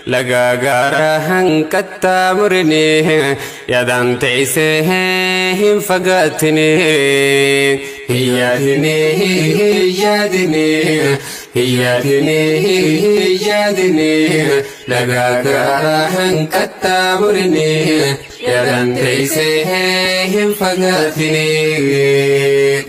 لغاغارا هنكتا مرني يدان تيسهم فقاتني هي دني لغاغارا هنكتا مرني يدان تيسهم فقاتني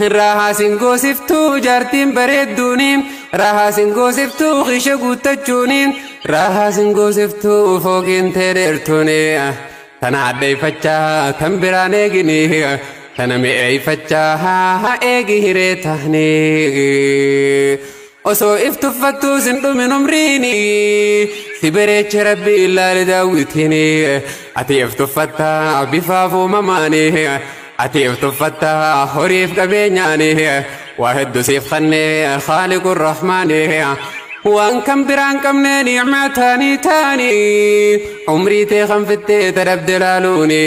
راها سنقو سفتو جارتين بريدونين راها سنقو سفتو خيشقو تجونين راها سنقو سفتو فوقين تريرتوني تنا عدي فتشا تنبراني جني تنا مئي فتشا ايجي هريتهني osoo iftufattuu sindhu min umriini si bareeche rabbi illaa lidaawwitini ati iftufattaa bifaaf uumamaani ati iftufattaa horiif qabeenyaani waa hedduu siif kannee khaaliqu rrahmaani waan kan biraan qabne ni'maa taanii taani umrii tee kan fittee tadhabde laaluuni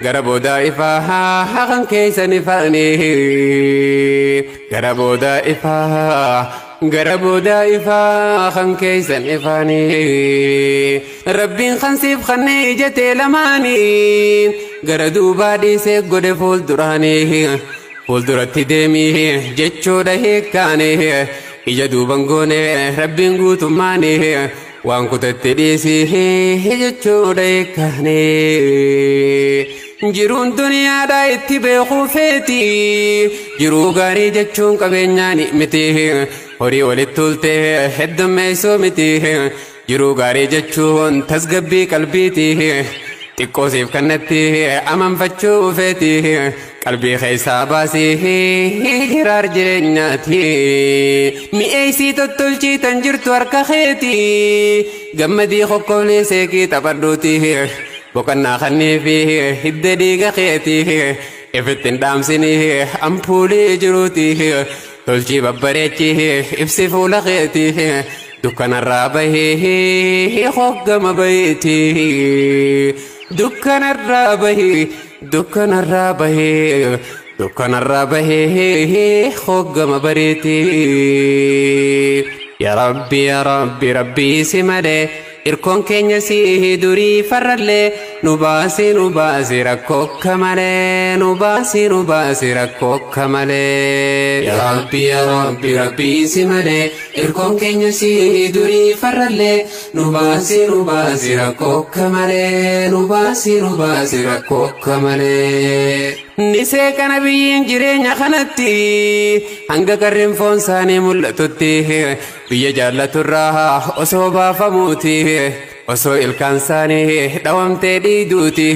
gara boodaa ifaa kan keessan ifaani gara boodaa ifaa kan keessan ifaani rabbiin kan siif kannee ijatee lamaani gara duubaa dhiisee godhe fuulduratti deemii jechuudha hiikkaani ija duuban goone rabbiin guutummaani waan kutatte dhiisii jechuudha hiikkaani jiruun duniyaadhaa itti beekuu feeti jiruu gaarii jechuun qabeenyaani miti horii walitti tultee heddummeessoo miti jiruu gaarii jechuun tasgabbii qalbiiti xiqqoo siif kannatti amanfachuu feeti qalbii keessaa baasii hiraar jireenyaati mi'eessii tottolchii tan jirtu harka keeti gammadii kokkoolee seekii taphadhuuti boqonnaa kanniifi hidda dhiiga keeti ifittiin dhaamsini ampuulii jiruuti tolchii babbareechi ibsi fuula keeti dukkanarraa bahii hoggama bahiiti dukkanarraa bahii hoggama bariiti yaa rabbi si malee irkoon keenya si durii farrallee nu baasi rakkoo malee nu baasi rakkoo malee yaa rabbi si malee irkoon keenya si durii farrallee nu baasi rakkoo malee nu baasi rakkoo malee nisee kana biyyiin jireenya kanatti hanga qarreen foon isaanii mul'atutti biyya jaallaturraa osoo baafamuuti osoo ilkaan isaanii dhawamtee dhiiduuti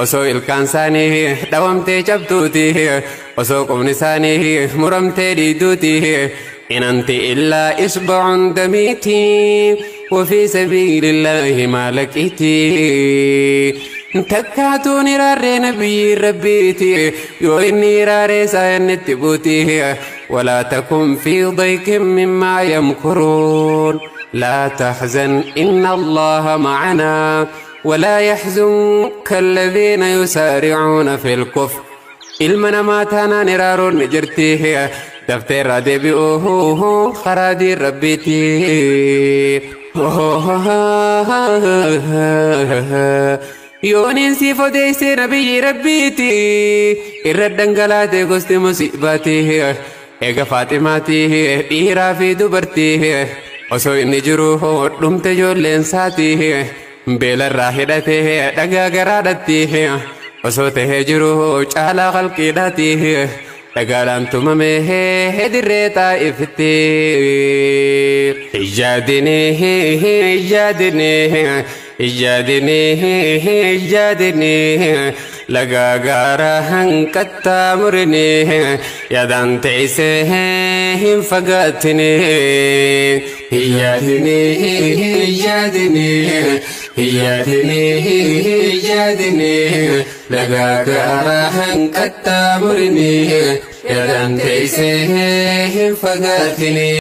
osoo ilkaan isaanii dhawamtee cabtuuti osoo qubni isaanii muramtee dhiiduuti in anti illaa isba'un damiiti وفي سبيل الله ما لقيتي تكاتون راري نبي ربيتي يويني راري ساين تبوتي ولا تكن في ضيق مما يمكرون لا تحزن إن الله معنا ولا يحزنك الذين يسارعون في الكفر ilmana maataana niraaroo ni jirti dafteerraa deebi'uu kharaadii rabbiiti yooniin siif odeessee nabiyyi rabbiiti irra dhangalaatee gosti musiibaati eega Faatimaati dhiiraa fi dubartii osoo inni jiru dhumte ijoolleen isaati beelarraa hidhatee dhagaa garaadhatti osoo tahee jiru caalaa qalqiidhaati dhagaadhaan tumamee dirree xaa'ifitti ijjaadini lagaa gaaraa hanqattaa murini yaadaan teessee hin fagaatini ijjaadini lagaa gaaraa hanqattaa murini yaadaan teessee hin fagaatini